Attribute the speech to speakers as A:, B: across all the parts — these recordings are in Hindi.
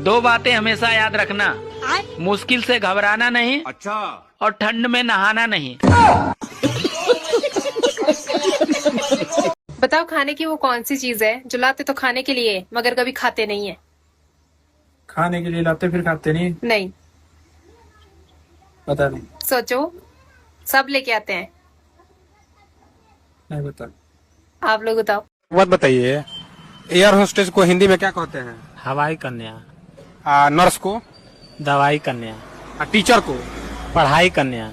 A: दो बातें हमेशा याद रखना, मुश्किल से घबराना नहीं, अच्छा, और ठंड में नहाना नहीं।
B: बताओ खाने की वो कौन सी चीज है जो लाते तो खाने के लिए मगर कभी खाते नहीं है?
C: खाने के लिए लाते फिर खाते नहीं?
B: नहीं।
C: पता नहीं।
B: सोचो, सब लेके आते हैं।
C: नहीं बता।
B: आप लोग बताओ।
D: बात बताइए, एयर होस्टेस को हिंदी में क्या कहते हैं?
E: हवाई कन्या।
D: नर्स को?
E: दवाई कन्या।
D: टीचर को?
E: पढ़ाई कन्या।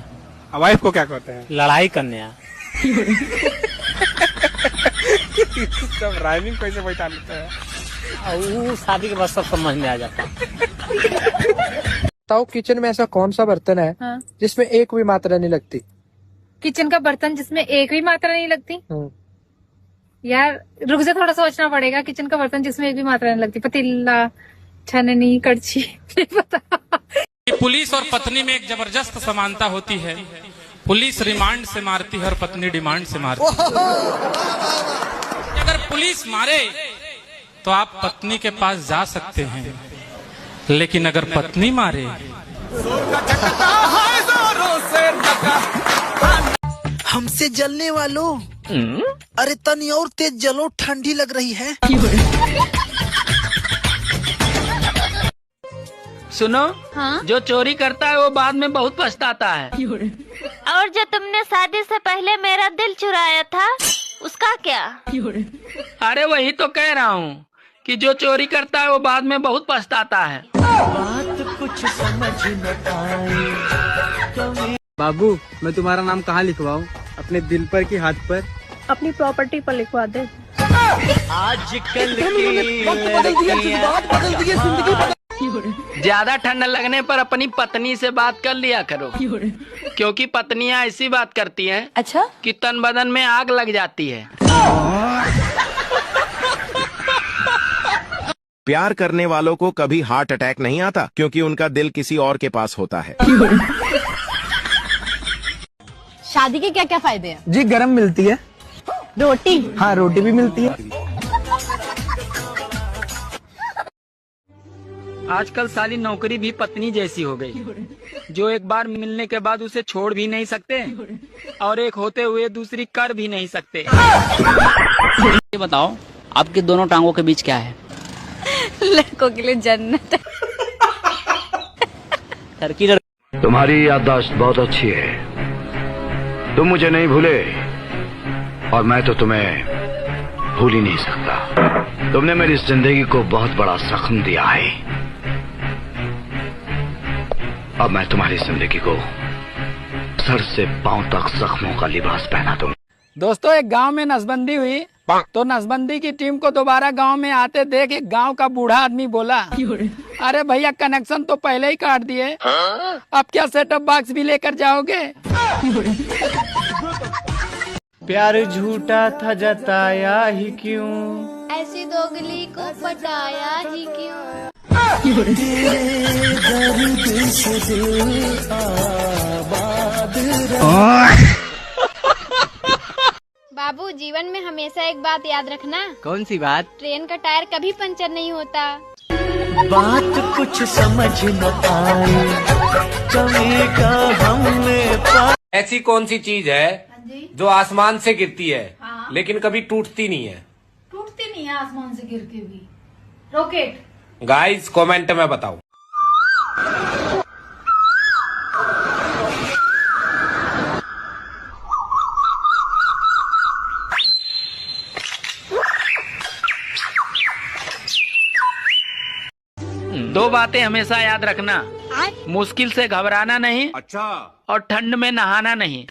D: वाइफ को क्या कहते हैं?
E: लड़ाई कन्या।
D: सब राइमिंग कैसे बैठा लेते हैं?
E: वो शादी के बाद सब समझ में आ जाता है।
C: बताओ किचन में ऐसा कौन सा बर्तन है जिसमें एक भी मात्रा नहीं लगती?
B: किचन का बर्तन जिसमें एक भी मात्रा नहीं लगती? यार रुक जा, थोड़ा सोचना पड़ेगा। किचन का बर्तन जिसमें एक भी मात्रा नहीं लगती। पतीला, छननी, कड़छी। नहीं पता।
F: पुलिस और पत्नी में एक जबरदस्त समानता होती है। पुलिस रिमांड से मारती है और पत्नी डिमांड से मारती है। अगर पुलिस मारे तो आप पत्नी के पास जा सकते हैं, लेकिन अगर पत्नी मारे
G: हमसे जलने वालों, अरे तनी और तेज जलो, ठंडी लग रही है।
A: सुनो,
H: हाँ?
A: जो चोरी करता है वो बाद में बहुत पछताता है।
H: और जो तुमने शादी से पहले मेरा दिल चुराया था उसका क्या?
A: अरे वही तो कह रहा हूँ कि जो चोरी करता है वो बाद में बहुत पछताता है।
G: बात कुछ समझ न आई।
C: बाबू, मैं तुम्हारा नाम कहाँ लिखवाऊँ? अपने दिल पर कि हाथ पर?
B: अपनी प्रॉपर्टी पर लिखवा दे।
G: आजकल की लड़कियां
A: ज्यादा ठंड लगने पर अपनी पत्नी से बात कर लिया करो, क्योंकि पत्नियां ऐसी बात करती हैं,
B: अच्छा,
A: कि तन बदन में आग लग जाती है।
I: प्यार करने वालों को कभी हार्ट अटैक नहीं आता, क्योंकि उनका दिल किसी और के पास होता है।
H: शादी के क्या क्या फायदे हैं?
C: जी गरम मिलती है
H: रोटी।
C: हाँ, रोटी भी मिलती है।
A: आजकल साली नौकरी भी पत्नी जैसी हो गई, जो एक बार मिलने के बाद उसे छोड़ भी नहीं सकते और एक होते हुए दूसरी कर भी नहीं सकते।
J: ये बताओ, आपके दोनों टांगों के बीच क्या है?
H: लड़कों के लिए जन्नत।
K: तुम्हारी याददाश्त बहुत अच्छी है, तुम मुझे नहीं भूले और मैं तो तुम्हें भूल ही नहीं सकता। तुमने मेरी जिंदगी को बहुत बड़ा जख्म दिया है, अब मैं तुम्हारी जिंदगी को सर से पांव तक जख्मों का लिबास पहना दूंगा।
A: दोस्तों, एक गांव में नसबंदी हुई तो नसबंदी की टीम को दोबारा गांव में आते देख एक गांव का बूढ़ा आदमी बोला, अरे भैया कनेक्शन तो पहले ही काट दिए, अब क्या सेटअप बॉक्स भी लेकर जाओगे?
G: प्यार झूठा था जताया ही क्यों,
H: ऐसी दोगली को पटाया ही क्यों? बाबू, जीवन में हमेशा एक बात याद रखना।
J: कौन सी बात?
H: ट्रेन का टायर कभी पंचर नहीं होता।
G: बात कुछ समझ न आई, कभी का हमने
L: ऐसी कौन सी चीज है जो आसमान से गिरती है लेकिन कभी टूटती नहीं है?
H: टूटती नहीं है आसमान से गिर के भी। रॉकेट।
L: गाइस कमेंट में बताओ।
A: दो बातें हमेशा याद रखना, मुश्किल से घबराना नहीं, अच्छा, और ठंड में नहाना नहीं।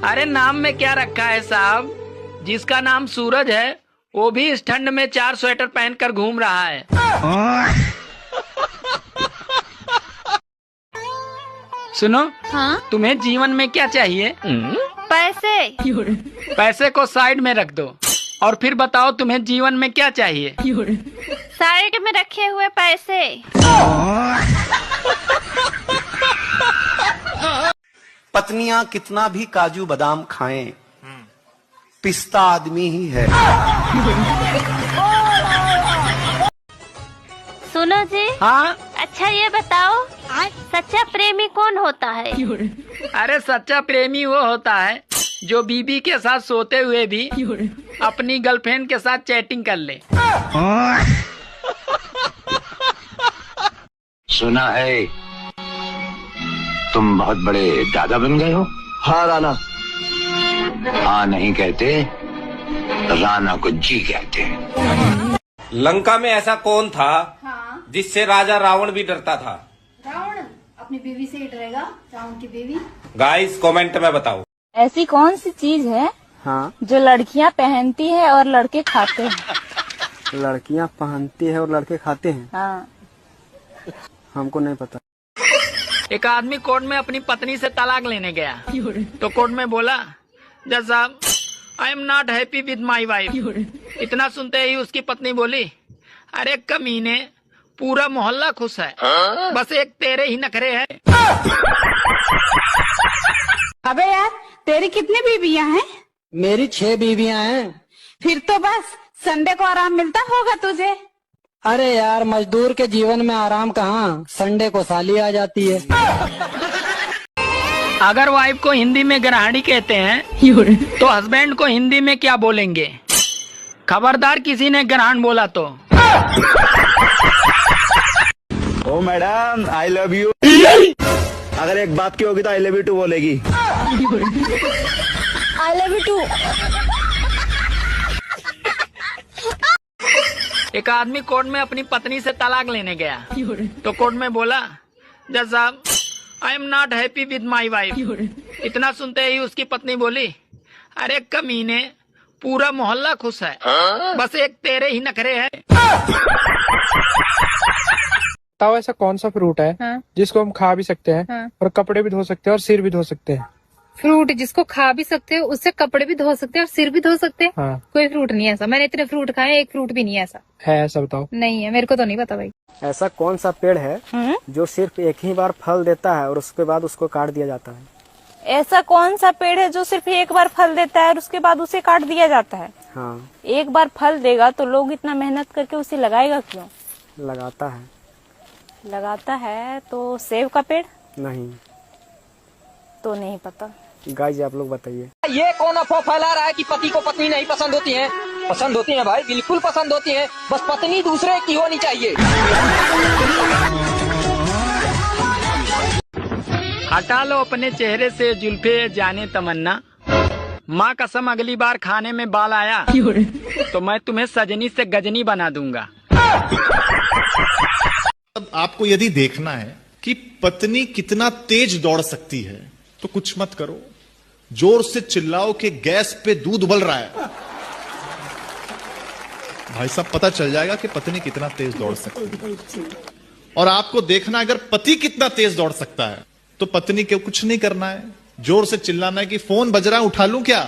A: अरे नाम में क्या रखा है साहब? जिसका नाम सूरज है वो भी इस ठंड में 4 स्वेटर पहनकर घूम रहा है। सुनो,
H: हाँ?
A: तुम्हें जीवन में क्या चाहिए?
H: पैसे।
A: पैसे को साइड में रख दो और फिर बताओ तुम्हें जीवन में क्या चाहिए?
H: साइड में रखे हुए पैसे।
G: पत्नियां कितना भी काजू बादाम खाएं, पिस्ता आदमी ही है।
H: सुनो जी।
A: हाँ।
H: अच्छा ये बताओ, सच्चा प्रेमी कौन होता है?
A: अरे सच्चा प्रेमी वो होता है जो बीबी के साथ सोते हुए भी अपनी गर्लफ्रेंड के साथ चैटिंग कर ले।
K: सुना है तुम बहुत बड़े दादा बन गए हो। हाँ राणा। हाँ नहीं कहते, राणा को जी कहते हैं।
L: लंका में ऐसा कौन था जिससे राजा रावण भी डरता था?
B: रावण अपनी बीवी से ही डरेगा, रावण की बीवी।
L: गाइस कमेंट में बताओ।
B: ऐसी कौन सी चीज है
C: हाँ,
B: जो लड़कियां पहनती है और लड़के खाते हैं?
C: लड़कियां पहनती है और लड़के खाते हैं।
B: हाँ।
C: हमको नहीं पता।
A: एक आदमी कोर्ट में अपनी पत्नी से तलाक लेने गया तो कोर्ट में बोला, जज साहब I am not happy with my wife. इतना सुनते ही उसकी पत्नी बोली, अरे कमीने, पूरा मोहल्ला खुश है, बस एक तेरे ही नखरे है।
B: अबे यार, तेरी कितनी बीवियां हैं?
C: मेरी 6 बीवियां हैं।
B: फिर तो बस संडे को आराम मिलता होगा तुझे।
C: अरे यार, मजदूर के जीवन में आराम कहाँ, संडे को साली आ जाती है।
A: अगर वाइफ को हिंदी में ग्रहणी कहते हैं तो हस्बैंड को हिंदी में क्या बोलेंगे? खबरदार किसी ने ग्रहण बोला तो।
I: ओ मैडम आई लव यू। अगर एक बात की होगी तो आई लव यू टू बोलेगी।
B: I love you too.
A: एक आदमी कोर्ट में अपनी पत्नी से तलाक लेने गया तो कोर्ट में बोला, जज साहब I am not happy with my wife. इतना सुनते ही उसकी पत्नी बोली, अरे कमीने, पूरा मोहल्ला खुश है, बस एक तेरे ही नखरे है।
D: बताओ ऐसा कौन सा फ्रूट है जिसको हम खा भी सकते हैं और कपड़े भी धो सकते हैं और सिर भी धो सकते हैं?
B: फ्रूट जिसको खा भी सकते हो, उससे कपड़े भी धो सकते हैं और सिर भी धो सकते हैं।
D: हाँ।
B: कोई फ्रूट नहीं है ऐसा। मैंने इतने फ्रूट खाए, एक फ्रूट भी नहीं है ऐसा।
D: है ऐसा? बताओ।
B: नहीं है, मेरे को तो नहीं पता भाई।
C: ऐसा कौन सा पेड़ है जो सिर्फ एक ही बार फल देता है और उसके बाद उसको काट दिया जाता है?
B: ऐसा कौन सा पेड़ है जो सिर्फ एक बार फल देता है और उसके बाद उसे काट दिया जाता है?
C: हाँ।
B: एक बार फल देगा तो लोग इतना मेहनत करके उसे लगाएगा क्यों?
C: लगाता है।
B: लगाता है तो सेब का पेड़?
C: नहीं।
B: तो नहीं पता।
C: गाइस आप लोग बताइए।
A: ये कौन अफवाह फैला रहा है कि पति को पत्नी नहीं पसंद होती है? पसंद होती है भाई, बिल्कुल पसंद होती है, बस पत्नी दूसरे की होनी चाहिए। हटा लो अपने चेहरे से जुल्फे जाने तमन्ना, माँ कसम अगली बार खाने में बाल आया तो मैं तुम्हें सजनी से गजनी बना दूंगा।
M: अब आपको यदि देखना है कि पत्नी कितना तेज दौड़ सकती है तो कुछ मत करो, जोर से चिल्लाओ कि गैस पे दूध उबल रहा है। भाई साहब पता चल जाएगा कि पत्नी कितना तेज दौड़ सकती है। और आपको देखना अगर पति कितना तेज दौड़ सकता है तो पत्नी को कुछ नहीं करना है, जोर से चिल्लाना है कि फोन बज रहा है, उठा लूं क्या?